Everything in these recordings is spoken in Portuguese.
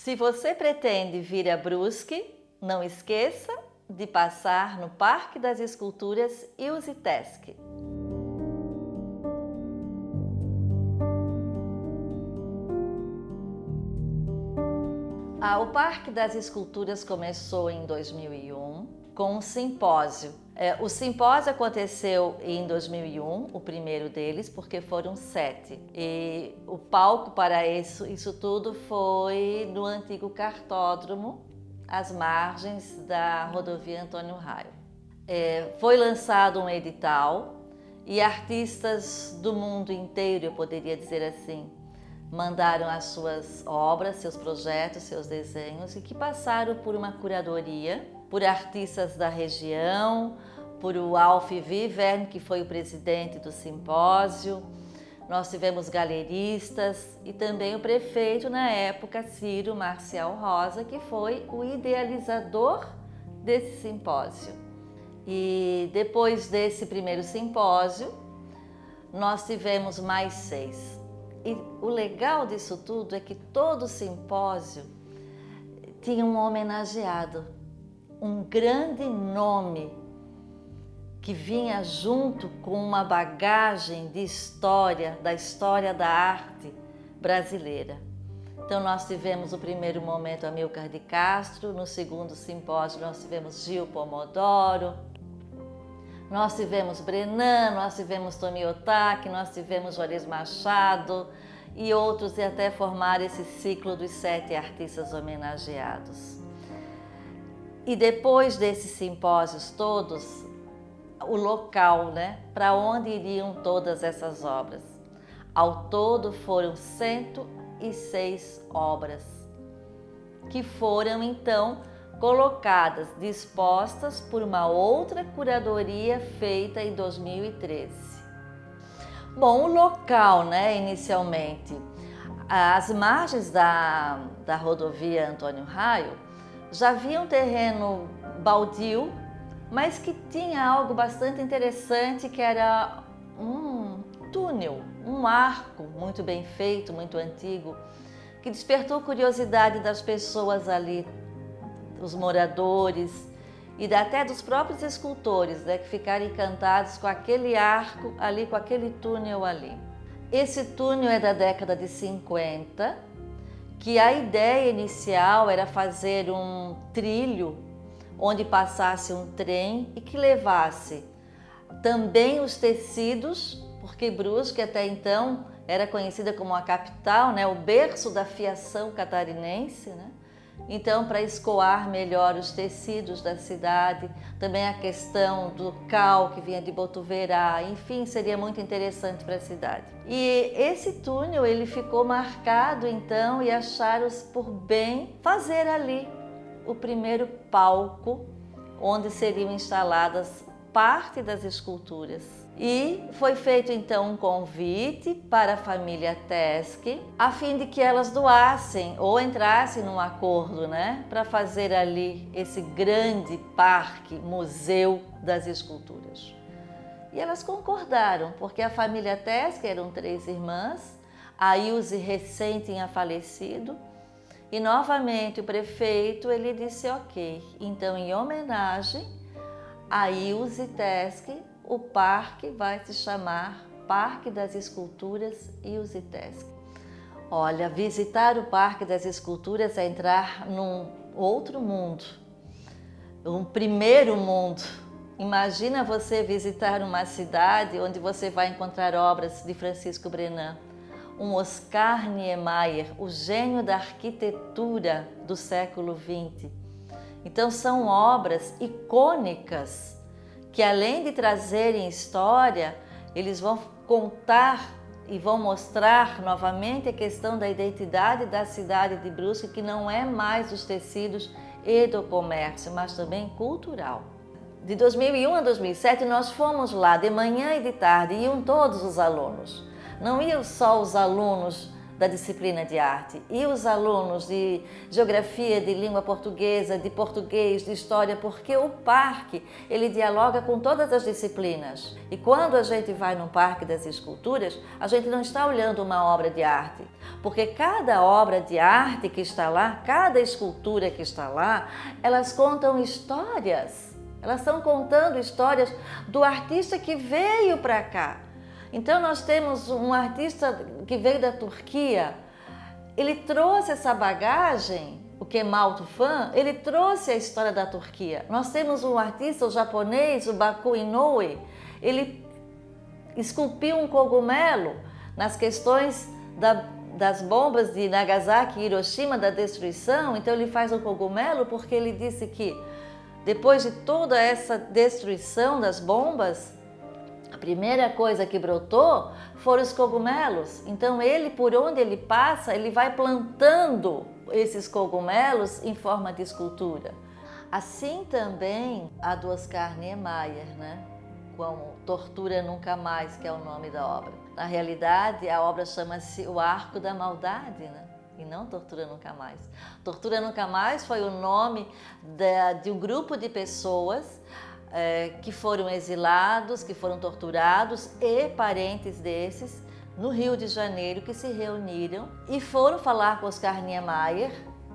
Se você pretende vir a Brusque, não esqueça de passar no Parque das Esculturas e o Zitesc. O Parque das Esculturas começou em 2001 com um simpósio. O simpósio aconteceu em 2001, o primeiro deles, porque foram 7. E o palco para isso tudo foi no antigo cartódromo, às margens da rodovia Antônio Raio. Foi lançado um edital e artistas do mundo inteiro, eu poderia dizer assim, mandaram as suas obras, seus projetos, seus desenhos e que passaram por uma curadoria, por artistas da região, por o Alf Vivern, que foi o presidente do simpósio. Nós tivemos galeristas e também o prefeito na época, Ciro Marcial Rosa, que foi o idealizador desse simpósio. E depois desse primeiro simpósio, nós tivemos mais 6. E o legal disso tudo é que todo simpósio tinha um homenageado, um grande nome que vinha junto com uma bagagem de história, da história da arte brasileira. Então nós tivemos o primeiro momento Amilcar de Castro, no segundo simpósio nós tivemos Gil Pomodoro, nós tivemos Brenan, nós tivemos Tomi Otaki, nós tivemos Juarez Machado e outros, e até formar esse ciclo dos 7 artistas homenageados. E depois desses simpósios todos, o local, para onde iriam todas essas obras. Ao todo foram 106 obras, que foram então colocadas, dispostas por uma outra curadoria feita em 2013. Bom, o local, inicialmente, as margens da rodovia Antônio Raio já havia um terreno baldio, mas que tinha algo bastante interessante, que era um túnel, um arco muito bem feito, muito antigo, que despertou curiosidade das pessoas ali, os moradores e até dos próprios escultores, que ficaram encantados com aquele arco ali, com aquele túnel ali. Esse túnel é da década de 50, que a ideia inicial era fazer um trilho onde passasse um trem e que levasse também os tecidos, porque Brusque até então era conhecida como a capital, o berço da fiação catarinense, Então, para escoar melhor os tecidos da cidade, também a questão do cal que vinha de Botuverá, enfim, seria muito interessante para a cidade. E esse túnel, ele ficou marcado então, e acharam por bem fazer ali o primeiro palco onde seriam instaladas parte das esculturas. E foi feito então um convite para a família Tesc, a fim de que elas doassem ou entrassem num acordo, para fazer ali esse grande parque, museu das esculturas. E elas concordaram, porque a família Tesc eram 3 irmãs, a Ilse recém tinha falecido, e novamente o prefeito ele disse ok. Então, em homenagem a Ilse Tesc, o parque vai se chamar Parque das Esculturas e o Zitesc. Olha, visitar o Parque das Esculturas é entrar num outro mundo, um primeiro mundo. Imagina você visitar uma cidade onde você vai encontrar obras de Francisco Brenan, um Oscar Niemeyer, o gênio da arquitetura do século XX. Então são obras icônicas que, além de trazerem história, eles vão contar e vão mostrar novamente a questão da identidade da cidade de Brusque, que não é mais dos tecidos e do comércio, mas também cultural. De 2001 a 2007 nós fomos lá de manhã e de tarde, iam todos os alunos. Não iam só os alunos da disciplina de arte. E os alunos de geografia, de língua portuguesa, de português, de história, porque o parque, ele dialoga com todas as disciplinas. E quando a gente vai no Parque das Esculturas, a gente não está olhando uma obra de arte, porque cada obra de arte que está lá, cada escultura que está lá, elas contam histórias. Elas estão contando histórias do artista que veio para cá. Então nós temos um artista que veio da Turquia, ele trouxe essa bagagem, o Kemal Tufan, ele trouxe a história da Turquia. Nós temos um artista, o japonês, o Baku Inoue, ele esculpiu um cogumelo nas questões das bombas de Nagasaki e Hiroshima, da destruição. Então ele faz um cogumelo porque ele disse que depois de toda essa destruição das bombas, a primeira coisa que brotou foram os cogumelos. Então ele, por onde ele passa, ele vai plantando esses cogumelos em forma de escultura. Assim também a do Oscar Niemeyer, né? Como Tortura Nunca Mais, que é o nome da obra. Na realidade, a obra chama-se O Arco da Maldade, né? E não Tortura Nunca Mais. Tortura Nunca Mais foi o nome de um grupo de pessoas que foram exilados, que foram torturados e parentes desses no Rio de Janeiro, que se reuniram e foram falar com Oscar Niemeyer,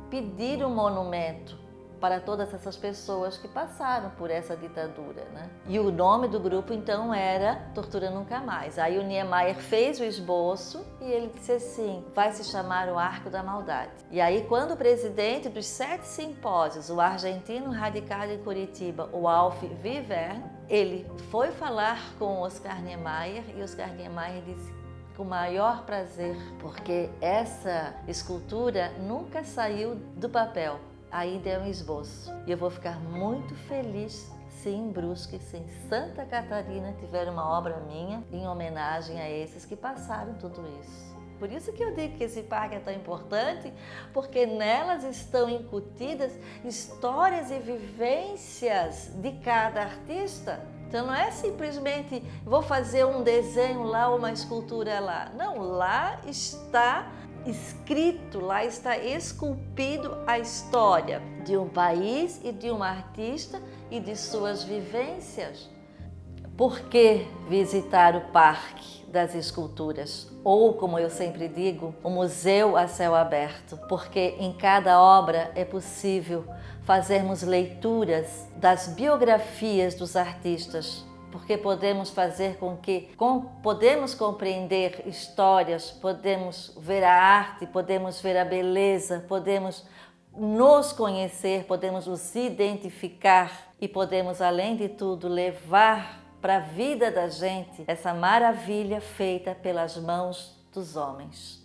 pedir um monumento para todas essas pessoas que passaram por essa ditadura, né? E o nome do grupo então era Tortura Nunca Mais. Aí o Niemeyer fez o esboço e ele disse assim, vai se chamar o Arco da Maldade. E aí quando o presidente dos 7 simpósios, o argentino radicado em Curitiba, o Alf Wiverne, ele foi falar com Oscar Niemeyer e Oscar Niemeyer disse, com o maior prazer, porque essa escultura nunca saiu do papel. Ainda é um esboço. E eu vou ficar muito feliz se em Brusque, se em Santa Catarina tiver uma obra minha em homenagem a esses que passaram tudo isso. Por isso que eu digo que esse parque é tão importante, porque nelas estão incutidas histórias e vivências de cada artista. Então não é simplesmente vou fazer um desenho lá ou uma escultura lá. Não, lá está escrito, lá está esculpido a história de um país e de um artista e de suas vivências. Por que visitar o Parque das Esculturas? Ou, como eu sempre digo, o museu a céu aberto, porque em cada obra é possível fazermos leituras das biografias dos artistas, porque podemos fazer com que podemos compreender histórias, podemos ver a arte, podemos ver a beleza, podemos nos conhecer, podemos nos identificar e podemos, além de tudo, levar para a vida da gente essa maravilha feita pelas mãos dos homens.